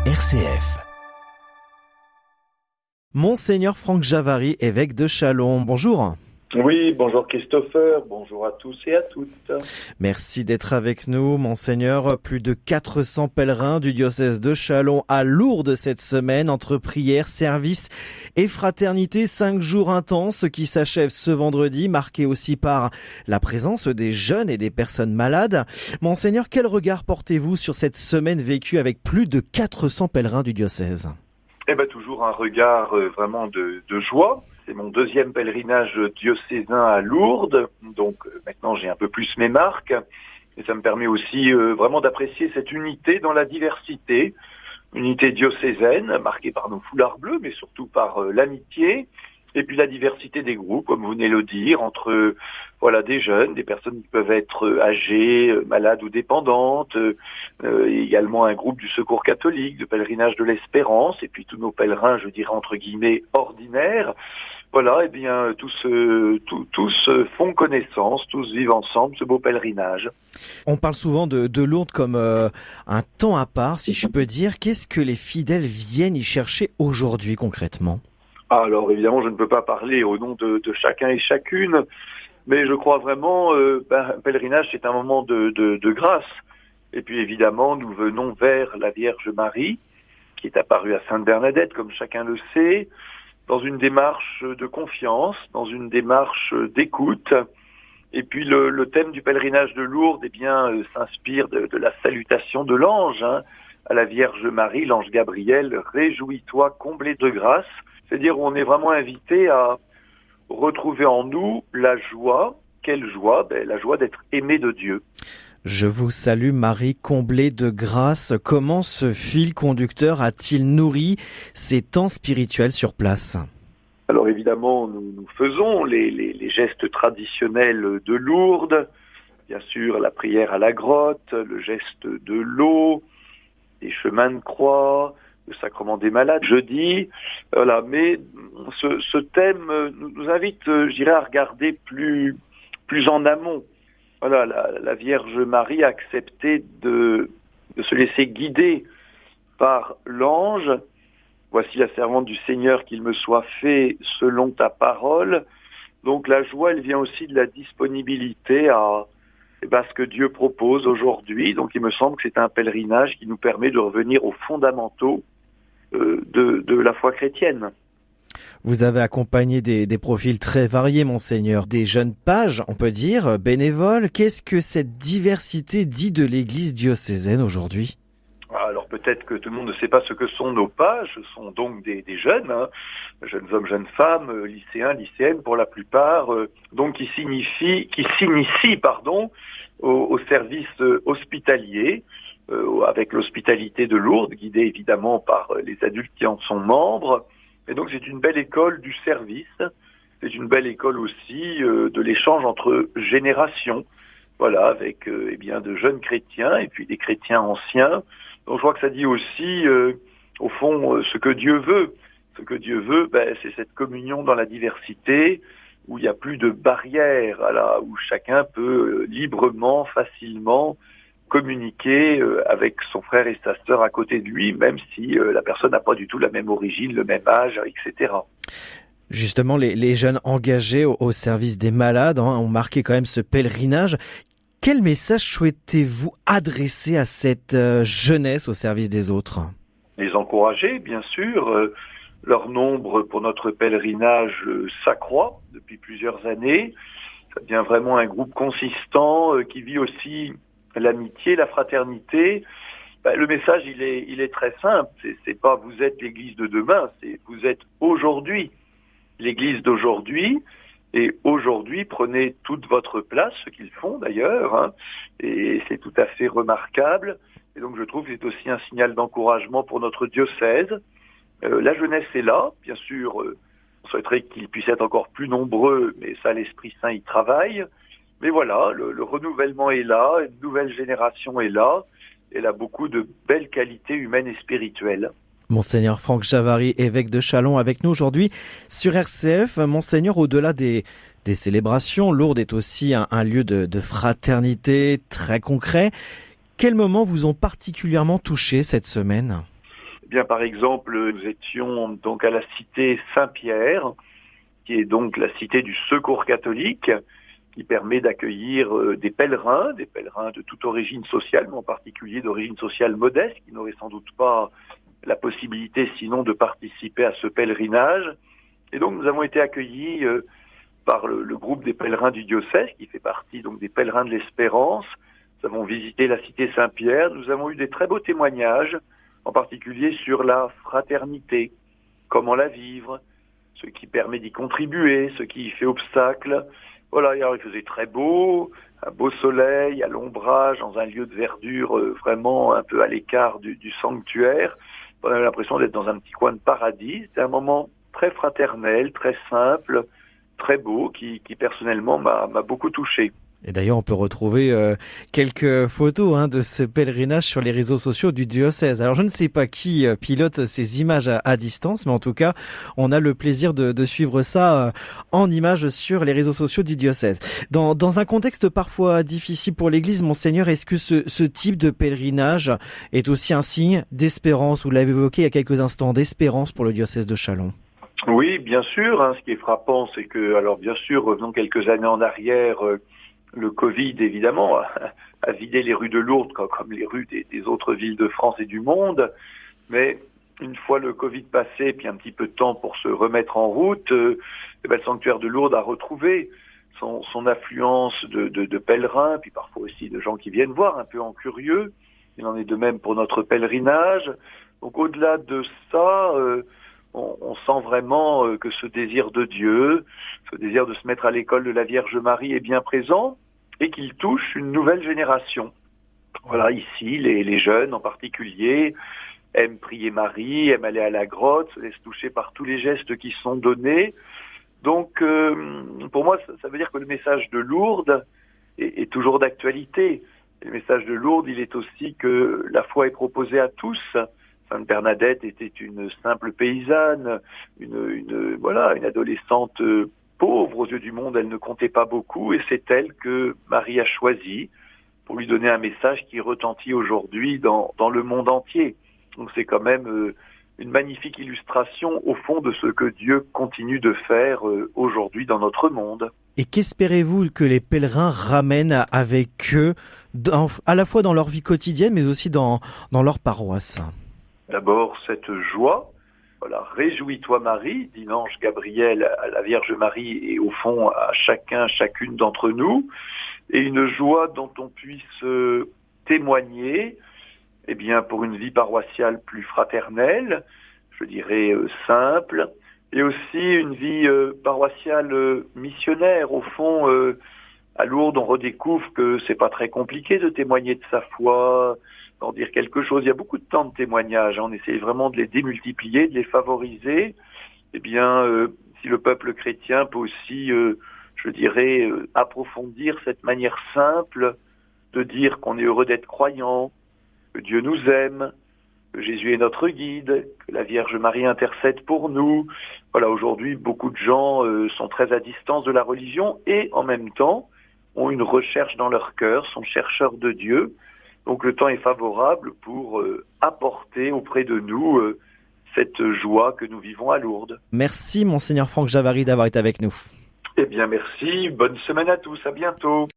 RCF. Monseigneur Franck Javary, évêque de Châlons, bonjour. Oui, bonjour Christopher, bonjour à tous et à toutes. Merci d'être avec nous, Monseigneur. Plus de 400 pèlerins du diocèse de Châlons à Lourdes cette semaine, entre prières, services et fraternité. 5 jours intenses qui s'achèvent ce vendredi, marqués aussi par la présence des jeunes et des personnes malades. Monseigneur, quel regard portez-vous sur cette semaine vécue avec plus de 400 pèlerins du diocèse ? Toujours un regard vraiment de joie. C'est mon deuxième pèlerinage diocésain à Lourdes, donc maintenant j'ai un peu plus mes marques. Et ça me permet aussi vraiment d'apprécier cette unité dans la diversité, unité diocésaine marquée par nos foulards bleus, mais surtout par l'amitié. Et puis la diversité des groupes, comme vous venez de le dire, entre des jeunes, des personnes qui peuvent être âgées, malades ou dépendantes, également un groupe du Secours catholique, de pèlerinage de l'Espérance, et puis tous nos pèlerins, je dirais entre guillemets, ordinaires. Tous font connaissance, tous vivent ensemble ce beau pèlerinage. On parle souvent de Lourdes comme un temps à part, si je peux dire. Qu'est-ce que les fidèles viennent y chercher aujourd'hui concrètement ? Alors évidemment, je ne peux pas parler au nom de chacun et chacune, mais je crois vraiment, un pèlerinage, c'est un moment de grâce. Et puis évidemment, nous venons vers la Vierge Marie, qui est apparue à Sainte-Bernadette, comme chacun le sait, dans une démarche de confiance, dans une démarche d'écoute. Et puis le thème du pèlerinage de Lourdes, s'inspire de la salutation de l'ange, à la Vierge Marie, l'ange Gabriel, « Réjouis-toi, comblée de grâce ». C'est-à-dire on est vraiment invité à retrouver en nous la joie. Quelle joie ? La joie d'être aimé de Dieu. Je vous salue Marie, comblée de grâce. Comment ce fil conducteur a-t-il nourri ces temps spirituels sur place ? Alors évidemment, nous faisons les gestes traditionnels de Lourdes. Bien sûr, la prière à la grotte, le geste de l'eau, les chemins de croix, le sacrement des malades, jeudi. Mais ce thème nous invite, à regarder plus en amont. La Vierge Marie a accepté de se laisser guider par l'ange. Voici la servante du Seigneur, qu'il me soit fait selon ta parole. Donc la joie, elle vient aussi de la disponibilité à ce que Dieu propose aujourd'hui. Donc il me semble que c'est un pèlerinage qui nous permet de revenir aux fondamentaux de la foi chrétienne. Vous avez accompagné des profils très variés, Monseigneur. Des jeunes pages, on peut dire, bénévoles. Qu'est-ce que cette diversité dit de l'Église diocésaine aujourd'hui ? Alors peut-être que tout le monde ne sait pas ce que sont nos pages. Ce sont donc des jeunes, jeunes hommes, jeunes femmes, lycéens, lycéennes pour la plupart, qui s'initient au service hospitalier, avec l'hospitalité de Lourdes, guidée évidemment par les adultes qui en sont membres. Et donc c'est une belle école du service, c'est une belle école aussi de l'échange entre générations, avec de jeunes chrétiens et puis des chrétiens anciens. Donc je crois que ça dit aussi, au fond, ce que Dieu veut. Ce que Dieu veut, c'est cette communion dans la diversité, où il n'y a plus de barrières, où chacun peut librement, facilement communiquer avec son frère et sa sœur à côté de lui, même si la personne n'a pas du tout la même origine, le même âge, etc. Justement, les jeunes engagés au service des malades ont marqué quand même ce pèlerinage. Quel message souhaitez-vous adresser à cette jeunesse au service des autres ? Les encourager, bien sûr. Leur nombre pour notre pèlerinage s'accroît depuis plusieurs années. Ça devient vraiment un groupe consistant qui vit aussi l'amitié, la fraternité. Le message, il est très simple. C'est pas vous êtes l'église de demain, c'est vous êtes aujourd'hui l'église d'aujourd'hui. Et aujourd'hui, prenez toute votre place, ce qu'ils font d'ailleurs, et c'est tout à fait remarquable. Et donc je trouve que c'est aussi un signal d'encouragement pour notre diocèse. La jeunesse est là, bien sûr, on souhaiterait qu'ils puissent être encore plus nombreux, mais ça, l'Esprit Saint y travaille. Mais le renouvellement est là, une nouvelle génération est là, elle a beaucoup de belles qualités humaines et spirituelles. Monseigneur Franck Javary, évêque de Châlons, avec nous aujourd'hui sur RCF. Monseigneur, au-delà des célébrations, Lourdes est aussi un lieu de fraternité très concret. Quels moments vous ont particulièrement touché cette semaine ? bien, par exemple, nous étions donc à la cité Saint-Pierre, qui est donc la cité du Secours catholique, qui permet d'accueillir des pèlerins de toute origine sociale, mais en particulier d'origine sociale modeste, qui n'auraient sans doute pas la possibilité sinon de participer à ce pèlerinage. Et donc nous avons été accueillis par le groupe des pèlerins du diocèse, qui fait partie donc des pèlerins de l'Espérance. Nous avons visité la cité Saint-Pierre, nous avons eu des très beaux témoignages, en particulier sur la fraternité, comment la vivre, ce qui permet d'y contribuer, ce qui y fait obstacle. Voilà, alors il faisait très beau, un beau soleil, à l'ombrage, dans un lieu de verdure vraiment un peu à l'écart du sanctuaire. On avait l'impression d'être dans un petit coin de paradis. C'était un moment très fraternel, très simple, très beau, qui personnellement m'a beaucoup touché. Et d'ailleurs, on peut retrouver quelques photos de ce pèlerinage sur les réseaux sociaux du diocèse. Alors, je ne sais pas qui pilote ces images à distance, mais en tout cas, on a le plaisir de suivre ça en images sur les réseaux sociaux du diocèse. Dans un contexte parfois difficile pour l'Église, Monseigneur, est-ce que ce type de pèlerinage est aussi un signe d'espérance? Vous l'avez évoqué il y a quelques instants, d'espérance pour le diocèse de Châlons. Oui, bien sûr. Ce qui est frappant, c'est que, alors bien sûr, revenons quelques années en arrière, le Covid, évidemment, a vidé les rues de Lourdes comme les rues des autres villes de France et du monde. Mais une fois le Covid passé, puis un petit peu de temps pour se remettre en route, le sanctuaire de Lourdes a retrouvé son affluence de pèlerins, puis parfois aussi de gens qui viennent voir un peu en curieux. Il en est de même pour notre pèlerinage. Donc au-delà de ça, on sent vraiment que ce désir de Dieu, ce désir de se mettre à l'école de la Vierge Marie est bien présent et qu'il touche une nouvelle génération. Voilà, ici, les jeunes en particulier aiment prier Marie, aiment aller à la grotte, se laissent toucher par tous les gestes qui sont donnés. Donc, pour moi, ça veut dire que le message de Lourdes est toujours d'actualité. Et le message de Lourdes, il est aussi que la foi est proposée à tous. Sainte Bernadette était une simple paysanne, une adolescente pauvre aux yeux du monde, elle ne comptait pas beaucoup, et c'est elle que Marie a choisie pour lui donner un message qui retentit aujourd'hui dans le monde entier. Donc c'est quand même une magnifique illustration au fond de ce que Dieu continue de faire aujourd'hui dans notre monde. Et qu'espérez-vous que les pèlerins ramènent avec eux, à la fois dans leur vie quotidienne, mais aussi dans leur paroisse? D'abord, cette joie. Voilà, réjouis-toi Marie, dit l'ange Gabriel à la Vierge Marie et au fond à chacune d'entre nous. Et une joie dont on puisse témoigner, eh bien, pour une vie paroissiale plus fraternelle, je dirais simple, et aussi une vie paroissiale missionnaire. Au fond, à Lourdes, on redécouvre que c'est pas très compliqué de témoigner de sa foi, d'en dire quelque chose. Il y a beaucoup de temps de témoignages. On essaie vraiment de les démultiplier, de les favoriser. Eh bien, si le peuple chrétien peut aussi, je dirais, approfondir cette manière simple de dire qu'on est heureux d'être croyant, que Dieu nous aime, que Jésus est notre guide, que la Vierge Marie intercède pour nous. Voilà, aujourd'hui, beaucoup de gens sont très à distance de la religion et en même temps ont une recherche dans leur cœur, sont chercheurs de Dieu. Donc le temps est favorable pour apporter auprès de nous cette joie que nous vivons à Lourdes. Merci Monseigneur Franck Javary d'avoir été avec nous. Eh bien merci, bonne semaine à tous, à bientôt.